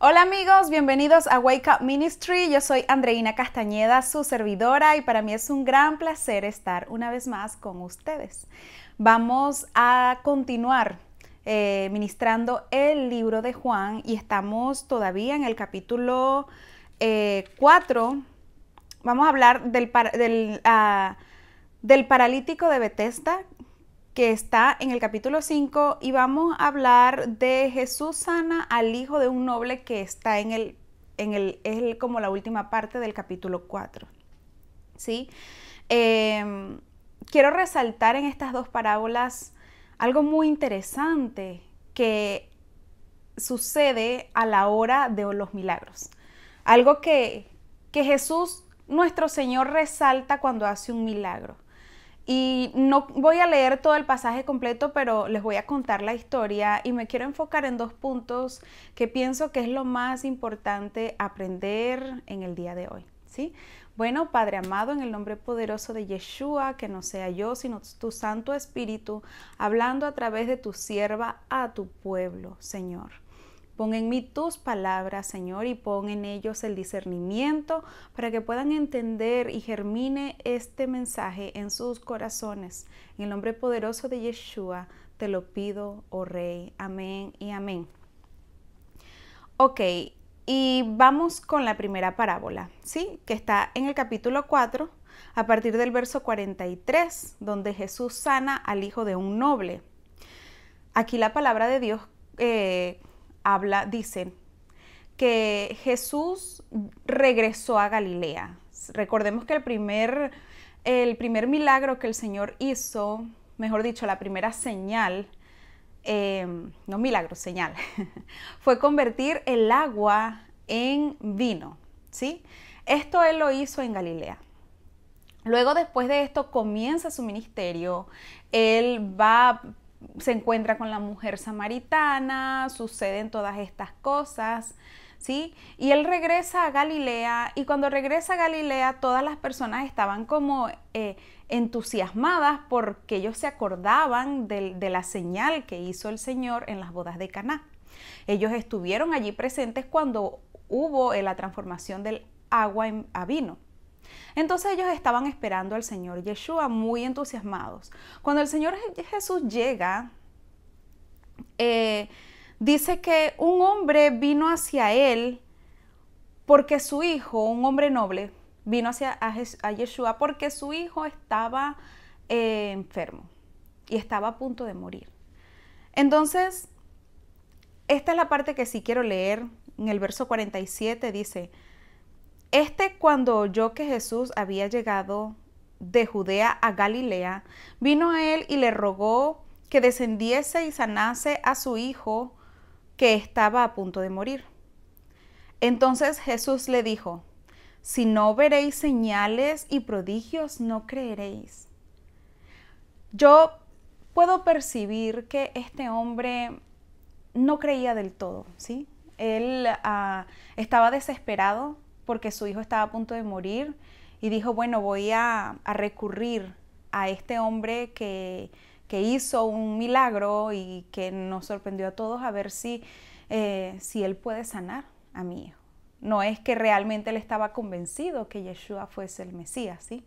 Hola amigos, bienvenidos a Wake Up Ministry. Yo soy Andreina Castañeda, su servidora, y para mí es un gran placer estar una vez más con ustedes. Vamos a continuar ministrando el libro de Juan y estamos todavía en el capítulo 4. Vamos a hablar del paralítico de Betesda, que está en el capítulo 5, y vamos a hablar de Jesús sana al hijo de un noble, que está como la última parte del capítulo 4. ¿Sí? Quiero resaltar en estas dos parábolas algo muy interesante que sucede a la hora de los milagros. Algo que Jesús, nuestro Señor, resalta cuando hace un milagro. Y no voy a leer todo el pasaje completo, pero les voy a contar la historia y me quiero enfocar en dos puntos que pienso que es lo más importante aprender en el día de hoy, ¿sí? Bueno, Padre amado, en el nombre poderoso de Yeshua, que no sea yo, sino tu Santo Espíritu, hablando a través de tu sierva a tu pueblo, Señor. Pon en mí tus palabras, Señor, y pon en ellos el discernimiento para que puedan entender y germine este mensaje en sus corazones. En el nombre poderoso de Yeshua te lo pido, oh Rey. Amén y amén. Ok, y vamos con la primera parábola, ¿sí? Que está en el capítulo 4, a partir del verso 43, donde Jesús sana al hijo de un noble. Aquí la palabra de Dios dice que Jesús regresó a Galilea. Recordemos que el primer milagro que el Señor hizo, mejor dicho, la primera señal, no milagro, señal, fue convertir el agua en vino, ¿sí? Esto Él lo hizo en Galilea. Luego, después de esto, comienza su ministerio. Él se encuentra con la mujer samaritana, suceden todas estas cosas, ¿sí? Y él regresa a Galilea, y cuando regresa a Galilea, todas las personas estaban como entusiasmadas porque ellos se acordaban de la señal que hizo el Señor en las bodas de Caná. Ellos estuvieron allí presentes cuando hubo la transformación del agua a vino. Entonces ellos estaban esperando al Señor Yeshua muy entusiasmados. Cuando el Señor Jesús llega, dice que un hombre vino hacia él porque su hijo, un hombre noble, vino a Yeshua porque su hijo estaba enfermo y estaba a punto de morir. Entonces, esta es la parte que sí quiero leer. En el verso 47 dice: cuando oyó que Jesús había llegado de Judea a Galilea, vino a él y le rogó que descendiese y sanase a su hijo, que estaba a punto de morir. Entonces Jesús le dijo: si no veréis señales y prodigios, no creeréis. Yo puedo percibir que este hombre no creía del todo, ¿sí? Él estaba desesperado porque su hijo estaba a punto de morir, y dijo, bueno, voy a recurrir a este hombre que hizo un milagro y que nos sorprendió a todos, a ver si él puede sanar a mi hijo. No es que realmente él estaba convencido que Yeshua fuese el Mesías, ¿sí?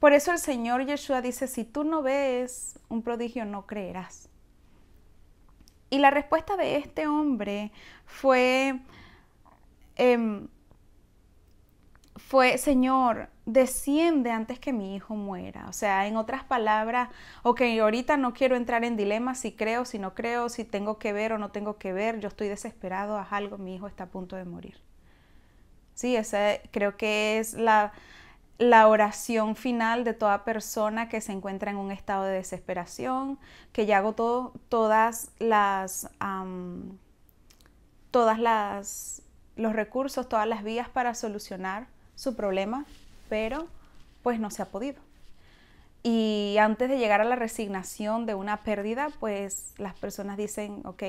Por eso el Señor Yeshua dice, si tú no ves un prodigio, no creerás. Y la respuesta de este hombre fue, Señor, desciende antes que mi hijo muera. O sea, en otras palabras, ok, ahorita no quiero entrar en dilemas, si creo, si no creo, si tengo que ver o no tengo que ver, yo estoy desesperado, haz algo, mi hijo está a punto de morir. Sí, esa creo que es la oración final de toda persona que se encuentra en un estado de desesperación, que ya agotó todos los recursos, todas las vías para solucionar su problema, pero pues no se ha podido. Y antes de llegar a la resignación de una pérdida, pues las personas dicen, ok,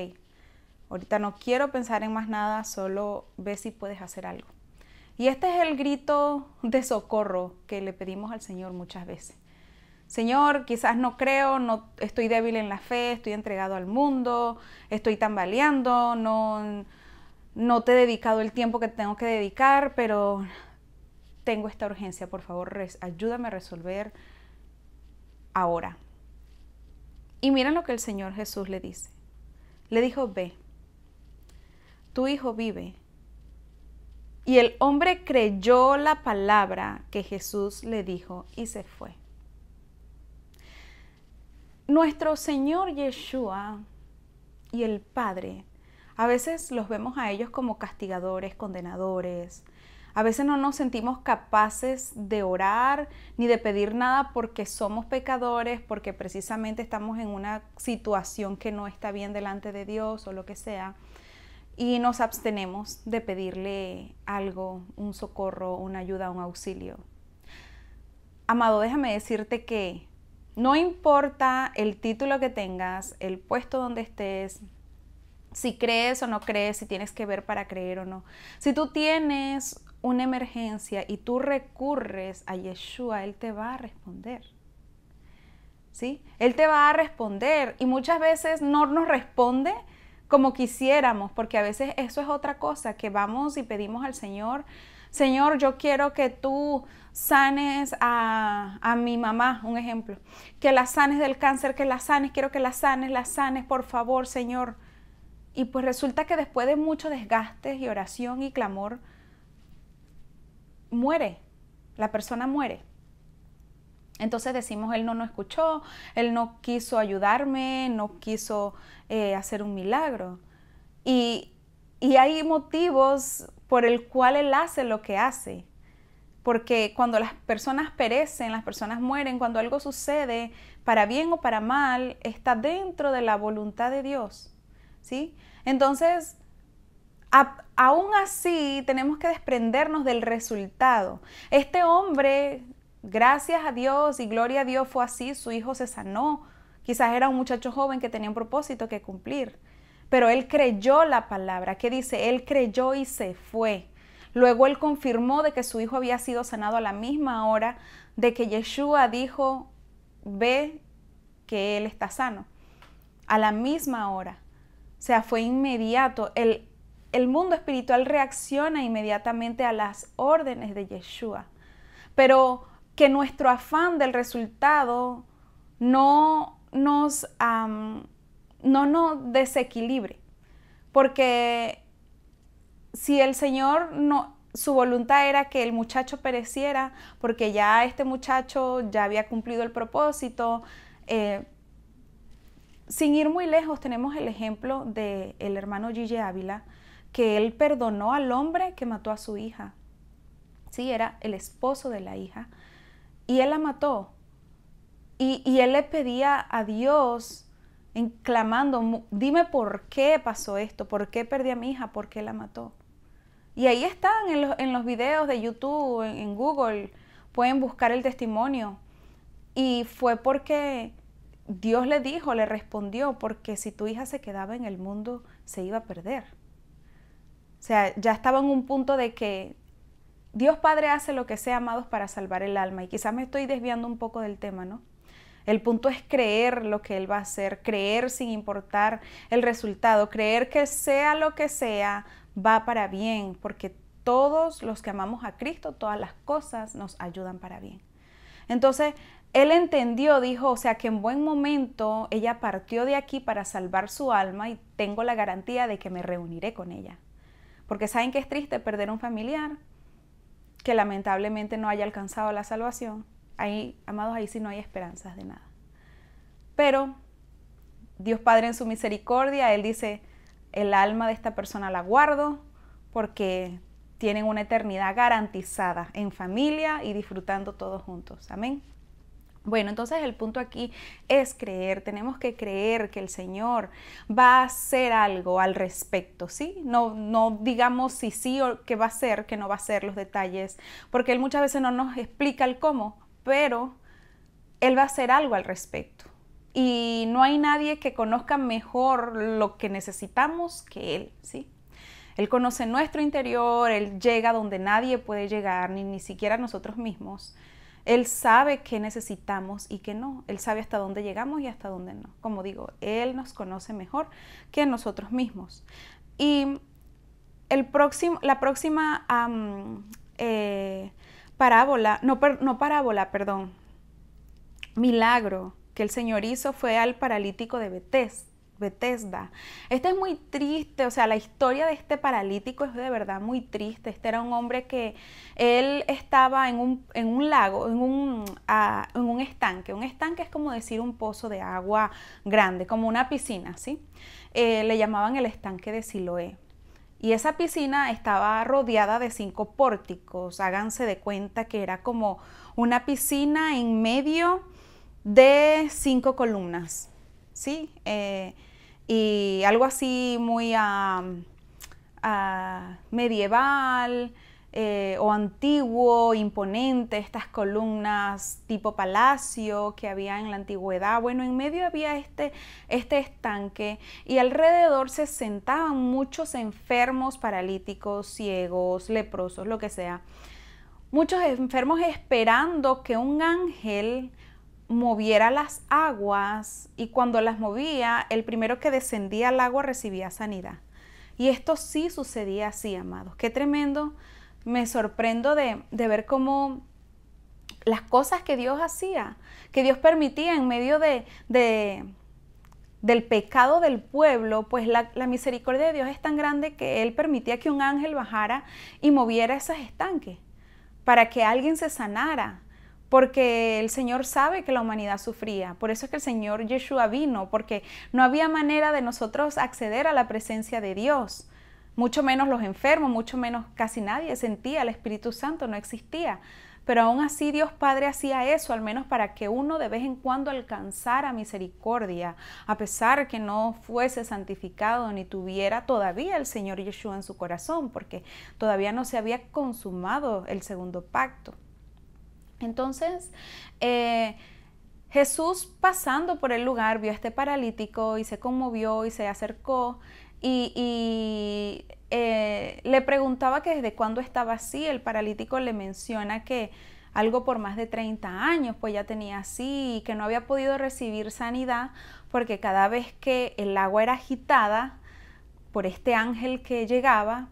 ahorita no quiero pensar en más nada, solo ve si puedes hacer algo. Y este es el grito de socorro que le pedimos al Señor muchas veces. Señor, quizás no creo, no estoy débil en la fe, estoy entregado al mundo, estoy tambaleando, no te he dedicado el tiempo que tengo que dedicar, pero tengo esta urgencia, por favor, ayúdame a resolver ahora. Y miren lo que el Señor Jesús le dice. Le dijo, ve, tu hijo vive. Y el hombre creyó la palabra que Jesús le dijo y se fue. Nuestro Señor Yeshua y el Padre, a veces los vemos a ellos como castigadores, condenadores. A veces no nos sentimos capaces de orar ni de pedir nada porque somos pecadores, porque precisamente estamos en una situación que no está bien delante de Dios o lo que sea. Y nos abstenemos de pedirle algo, un socorro, una ayuda, un auxilio. Amado, déjame decirte que no importa el título que tengas, el puesto donde estés, si crees o no crees, si tienes que ver para creer o no. Si tú tienes una emergencia y tú recurres a Yeshua, Él te va a responder. ¿Sí? Él te va a responder y muchas veces no nos responde como quisiéramos, porque a veces eso es otra cosa, que vamos y pedimos al Señor, Señor, yo quiero que tú sanes a mi mamá, un ejemplo, que la sanes del cáncer, que la sanes, quiero que la sanes, por favor, Señor. Y pues resulta que después de mucho desgaste y oración y clamor, muere, la persona muere. Entonces decimos, Él no escuchó, Él no quiso ayudarme, no quiso hacer un milagro. Y hay motivos por el cual Él hace lo que hace. Porque cuando las personas perecen, las personas mueren, cuando algo sucede, para bien o para mal, está dentro de la voluntad de Dios. ¿Sí? Entonces, aún así, tenemos que desprendernos del resultado. Este hombre, gracias a Dios y gloria a Dios, fue así, su hijo se sanó. Quizás era un muchacho joven que tenía un propósito que cumplir. Pero él creyó la palabra. ¿Qué dice? Él creyó y se fue. Luego él confirmó de que su hijo había sido sanado a la misma hora, de que Yeshua dijo, ve que él está sano. A la misma hora. O sea, fue inmediato. El mundo espiritual reacciona inmediatamente a las órdenes de Yeshua. Pero que nuestro afán del resultado no nos desequilibre. Porque si el Señor su voluntad era que el muchacho pereciera, porque ya este muchacho ya había cumplido el propósito, sin ir muy lejos, tenemos el ejemplo del hermano Gigi Ávila, que él perdonó al hombre que mató a su hija. Sí, era el esposo de la hija. Y él la mató. Y él le pedía a Dios, clamando, dime por qué pasó esto, por qué perdí a mi hija, por qué la mató. Y ahí están en los videos de YouTube, en Google, pueden buscar el testimonio. Y fue porque Dios le dijo, le respondió, porque si tu hija se quedaba en el mundo, se iba a perder. O sea, ya estaba en un punto de que Dios Padre hace lo que sea, amados, para salvar el alma. Y quizás me estoy desviando un poco del tema, ¿no? El punto es creer lo que Él va a hacer, creer sin importar el resultado, creer que sea lo que sea, va para bien, porque todos los que amamos a Cristo, todas las cosas nos ayudan para bien. Entonces, él entendió, dijo, o sea, que en buen momento ella partió de aquí para salvar su alma y tengo la garantía de que me reuniré con ella. Porque saben que es triste perder un familiar que lamentablemente no haya alcanzado la salvación. Ahí, amados, ahí sí no hay esperanzas de nada. Pero Dios Padre en su misericordia, Él dice, el alma de esta persona la guardo porque tienen una eternidad garantizada en familia y disfrutando todos juntos. Amén. Bueno, entonces el punto aquí es creer. Tenemos que creer que el Señor va a hacer algo al respecto, ¿sí? No digamos si sí o qué va a hacer, que no va a hacer los detalles, porque Él muchas veces no nos explica el cómo, pero Él va a hacer algo al respecto. Y no hay nadie que conozca mejor lo que necesitamos que Él, ¿sí? Él conoce nuestro interior, Él llega donde nadie puede llegar, ni siquiera nosotros mismos. Él sabe qué necesitamos y qué no. Él sabe hasta dónde llegamos y hasta dónde no. Como digo, Él nos conoce mejor que nosotros mismos. Y la próxima parábola, no parábola, perdón, milagro que el Señor hizo fue al paralítico de Betesda. Este es muy triste, o sea, la historia de este paralítico es de verdad muy triste. Este era un hombre que él estaba en un lago, en un estanque. Un estanque es como decir un pozo de agua grande, como una piscina, ¿sí? Le llamaban el estanque de Siloé. Y esa piscina estaba rodeada de 5 pórticos. Háganse de cuenta que era como una piscina en medio de 5 columnas, ¿sí? Y algo así muy medieval o antiguo, imponente, estas columnas tipo palacio que había en la antigüedad. Bueno, en medio había este estanque y alrededor se sentaban muchos enfermos, paralíticos, ciegos, leprosos, lo que sea. Muchos enfermos esperando que un ángel moviera las aguas, y cuando las movía, el primero que descendía al agua recibía sanidad. Y esto sí sucedía así, amados. Qué tremendo. Me sorprendo de ver cómo las cosas que Dios hacía, que Dios permitía en medio del pecado del pueblo, pues la misericordia de Dios es tan grande que Él permitía que un ángel bajara y moviera esos estanques para que alguien se sanara. Porque el Señor sabe que la humanidad sufría. Por eso es que el Señor Yeshua vino, porque no había manera de nosotros acceder a la presencia de Dios. Mucho menos los enfermos, mucho menos casi nadie sentía el Espíritu Santo, no existía. Pero aún así Dios Padre hacía eso, al menos para que uno de vez en cuando alcanzara misericordia, a pesar que no fuese santificado ni tuviera todavía el Señor Yeshua en su corazón, porque todavía no se había consumado el segundo pacto. Entonces, Jesús pasando por el lugar vio a este paralítico y se conmovió y se acercó y le preguntaba que desde cuándo estaba así. El paralítico le menciona que algo por más de 30 años pues ya tenía así y que no había podido recibir sanidad porque cada vez que el agua era agitada por este ángel que llegaba,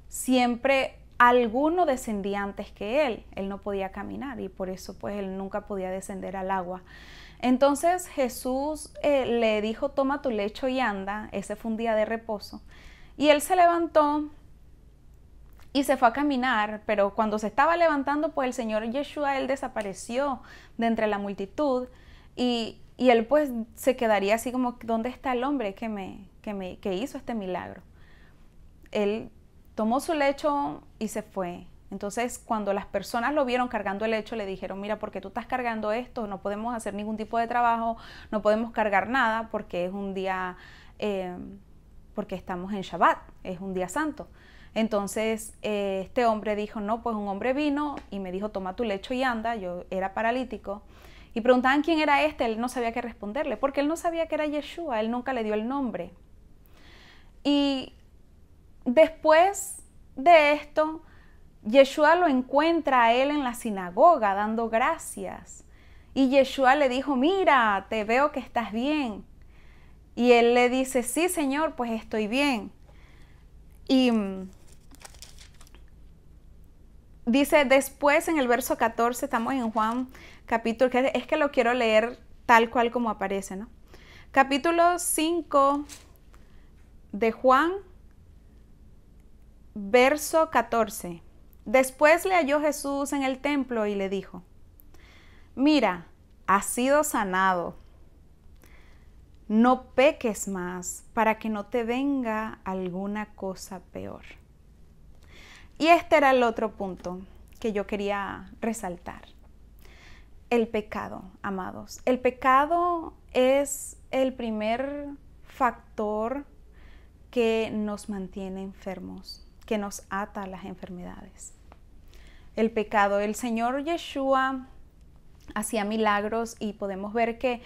siempre alguno descendía antes que él no podía caminar y por eso pues él nunca podía descender al agua. Entonces Jesús le dijo, toma tu lecho y anda. Ese fue un día de reposo y él se levantó y se fue a caminar, pero cuando se estaba levantando pues el Señor Yeshua, él desapareció de entre la multitud y él pues se quedaría así como, ¿dónde está el hombre que hizo este milagro? Él tomó su lecho y se fue. Entonces, cuando las personas lo vieron cargando el lecho, le dijeron, mira, ¿por qué tú estás cargando esto? No podemos hacer ningún tipo de trabajo, no podemos cargar nada porque es un día, porque estamos en Shabbat, es un día santo. Entonces, este hombre dijo, no, pues un hombre vino y me dijo, toma tu lecho y anda. Yo era paralítico. Y preguntaban quién era este, él no sabía qué responderle, porque él no sabía que era Yeshua, él nunca le dio el nombre. Y después de esto, Yeshua lo encuentra a él en la sinagoga dando gracias. Y Yeshua le dijo, mira, te veo que estás bien. Y él le dice, sí, Señor, pues estoy bien. Y dice después en el verso 14, estamos en Juan capítulo, que es que lo quiero leer tal cual como aparece, ¿no? Capítulo 5 de Juan, verso 14. Después le halló Jesús en el templo y le dijo, mira, has sido sanado, no peques más para que no te venga alguna cosa peor. Y este era el otro punto que yo quería resaltar. El pecado, amados. El pecado es el primer factor que nos mantiene enfermos, que nos ata a las enfermedades. El pecado, el Señor Yeshua hacía milagros y podemos ver que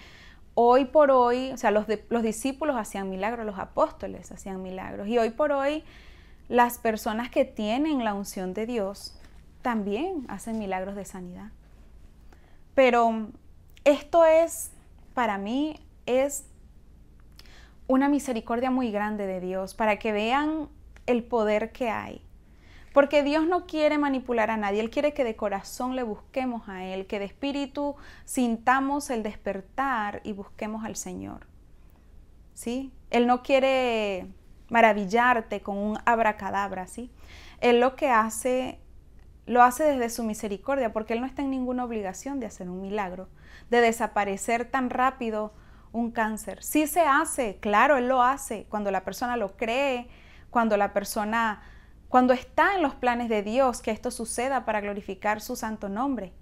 hoy por hoy, o sea, los discípulos hacían milagros, los apóstoles hacían milagros y hoy por hoy las personas que tienen la unción de Dios también hacen milagros de sanidad. Pero esto es, para mí, es una misericordia muy grande de Dios, para que vean el poder que hay. Porque Dios no quiere manipular a nadie, Él quiere que de corazón le busquemos a Él, que de espíritu sintamos el despertar y busquemos al Señor. ¿Sí? Él no quiere maravillarte con un abracadabra, ¿sí? Él lo hace desde su misericordia, porque Él no está en ninguna obligación de hacer un milagro, de desaparecer tan rápido un cáncer. Sí se hace, claro, Él lo hace cuando la persona lo cree, cuando está en los planes de Dios que esto suceda para glorificar su santo nombre.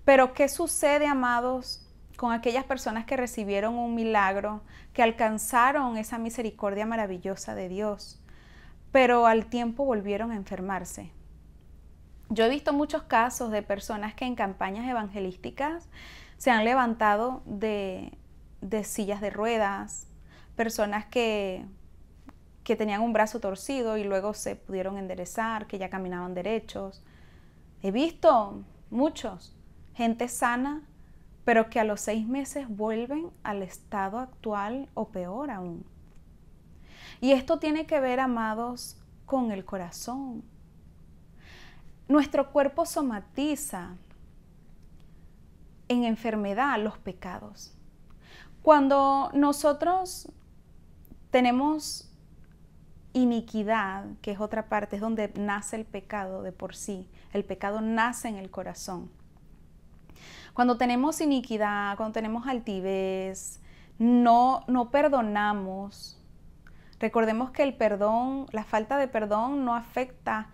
Pero ¿qué sucede, amados, con aquellas personas que recibieron un milagro, que alcanzaron esa misericordia maravillosa de Dios, pero al tiempo volvieron a enfermarse? Yo he visto muchos casos de personas que en campañas evangelísticas se han levantado de sillas de ruedas, personas que tenían un brazo torcido y luego se pudieron enderezar, que ya caminaban derechos. He visto muchos, gente sana, pero que a los 6 meses vuelven al estado actual o peor aún. Y esto tiene que ver, amados, con el corazón. Nuestro cuerpo somatiza en enfermedad los pecados. Cuando nosotros tenemos iniquidad, que es otra parte, es donde nace el pecado de por sí. El pecado nace en el corazón. Cuando tenemos iniquidad, cuando tenemos altivez, no perdonamos. Recordemos que el perdón, la falta de perdón no afecta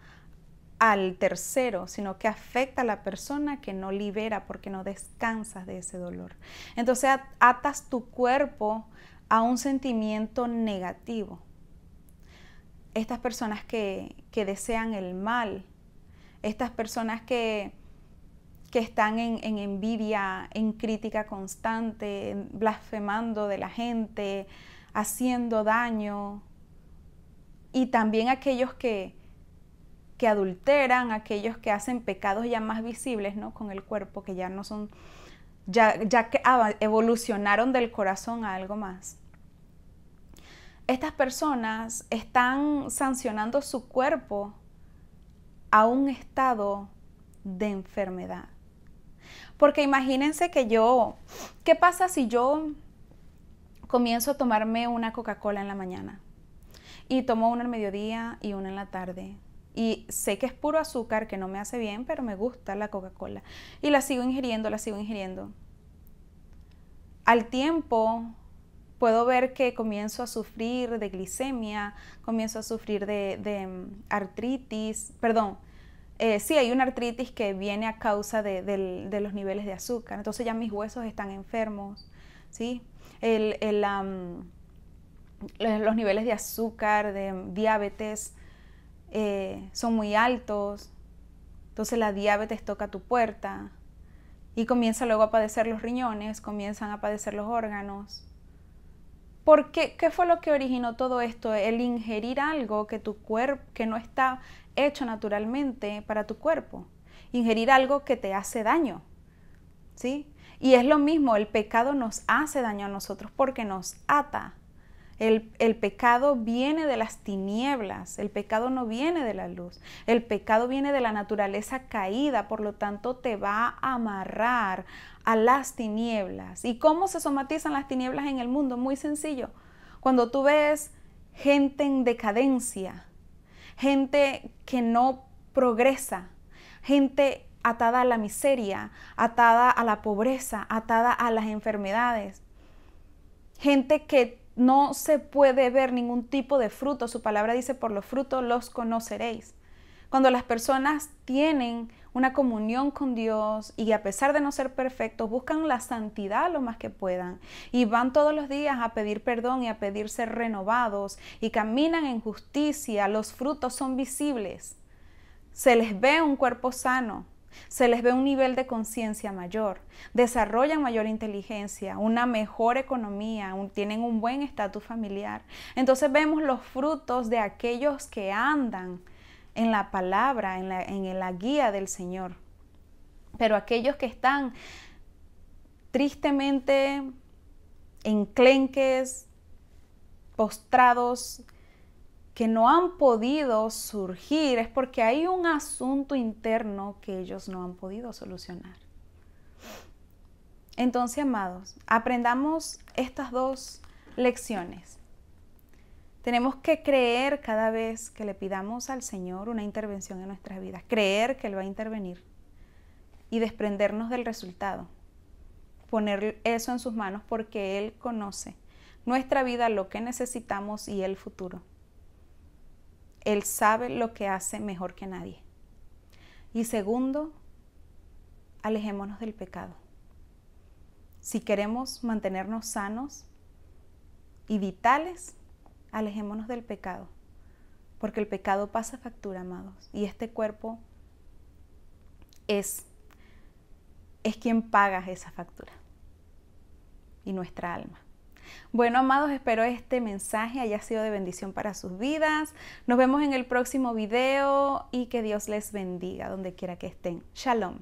al tercero, sino que afecta a la persona que no libera porque no descansas de ese dolor. Entonces atas tu cuerpo a un sentimiento negativo. Estas personas que desean el mal, estas personas que están en envidia, en crítica constante, blasfemando de la gente, haciendo daño, y también aquellos que adulteran, aquellos que hacen pecados ya más visibles, ¿no?, con el cuerpo, que ya no son, ya que evolucionaron del corazón a algo más. Estas personas están sancionando su cuerpo a un estado de enfermedad. Porque imagínense ¿qué pasa si yo comienzo a tomarme una Coca-Cola en la mañana y tomo una al mediodía y una en la tarde? Y sé que es puro azúcar, que no me hace bien, pero me gusta la Coca-Cola. Y la sigo ingiriendo. Al tiempo puedo ver que comienzo a sufrir de glicemia, comienzo a sufrir de artritis, sí, hay una artritis que viene a causa de los niveles de azúcar. Entonces ya mis huesos están enfermos, ¿sí? Los niveles de azúcar, de diabetes, son muy altos. Entonces la diabetes toca tu puerta y comienza luego a padecer los riñones, comienzan a padecer los órganos. ¿Por qué? ¿Qué fue lo que originó todo esto? El ingerir algo que no está hecho naturalmente para tu cuerpo. Ingerir algo que te hace daño, ¿sí? Y es lo mismo, el pecado nos hace daño a nosotros porque nos ata. El pecado viene de las tinieblas, el pecado no viene de la luz. El pecado viene de la naturaleza caída, por lo tanto te va a amarrar a las tinieblas. ¿Y cómo se somatizan las tinieblas en el mundo? Muy sencillo. Cuando tú ves gente en decadencia, gente que no progresa, gente atada a la miseria, atada a la pobreza, atada a las enfermedades, gente que no se puede ver ningún tipo de fruto. Su palabra dice, por los frutos los conoceréis. Cuando las personas tienen una comunión con Dios y a pesar de no ser perfectos, buscan la santidad lo más que puedan y van todos los días a pedir perdón y a pedir ser renovados y caminan en justicia, los frutos son visibles. Se les ve un cuerpo sano, se les ve un nivel de conciencia mayor, desarrollan mayor inteligencia, una mejor economía, tienen un buen estatus familiar. Entonces vemos los frutos de aquellos que andan en la palabra, en la guía del Señor. Pero aquellos que están tristemente enclenques, postrados, que no han podido surgir es porque hay un asunto interno que ellos no han podido solucionar. Entonces, amados, aprendamos estas dos lecciones. Tenemos que creer cada vez que le pidamos al Señor una intervención en nuestras vidas, creer que Él va a intervenir y desprendernos del resultado, poner eso en sus manos porque Él conoce nuestra vida, lo que necesitamos y el futuro. Él sabe lo que hace mejor que nadie. Y segundo, alejémonos del pecado. Si queremos mantenernos sanos y vitales, alejémonos del pecado, porque el pecado pasa factura, amados, y este cuerpo es quien paga esa factura, y nuestra alma. Bueno, amados, espero este mensaje haya sido de bendición para sus vidas. Nos vemos en el próximo video y que Dios les bendiga donde quiera que estén. Shalom.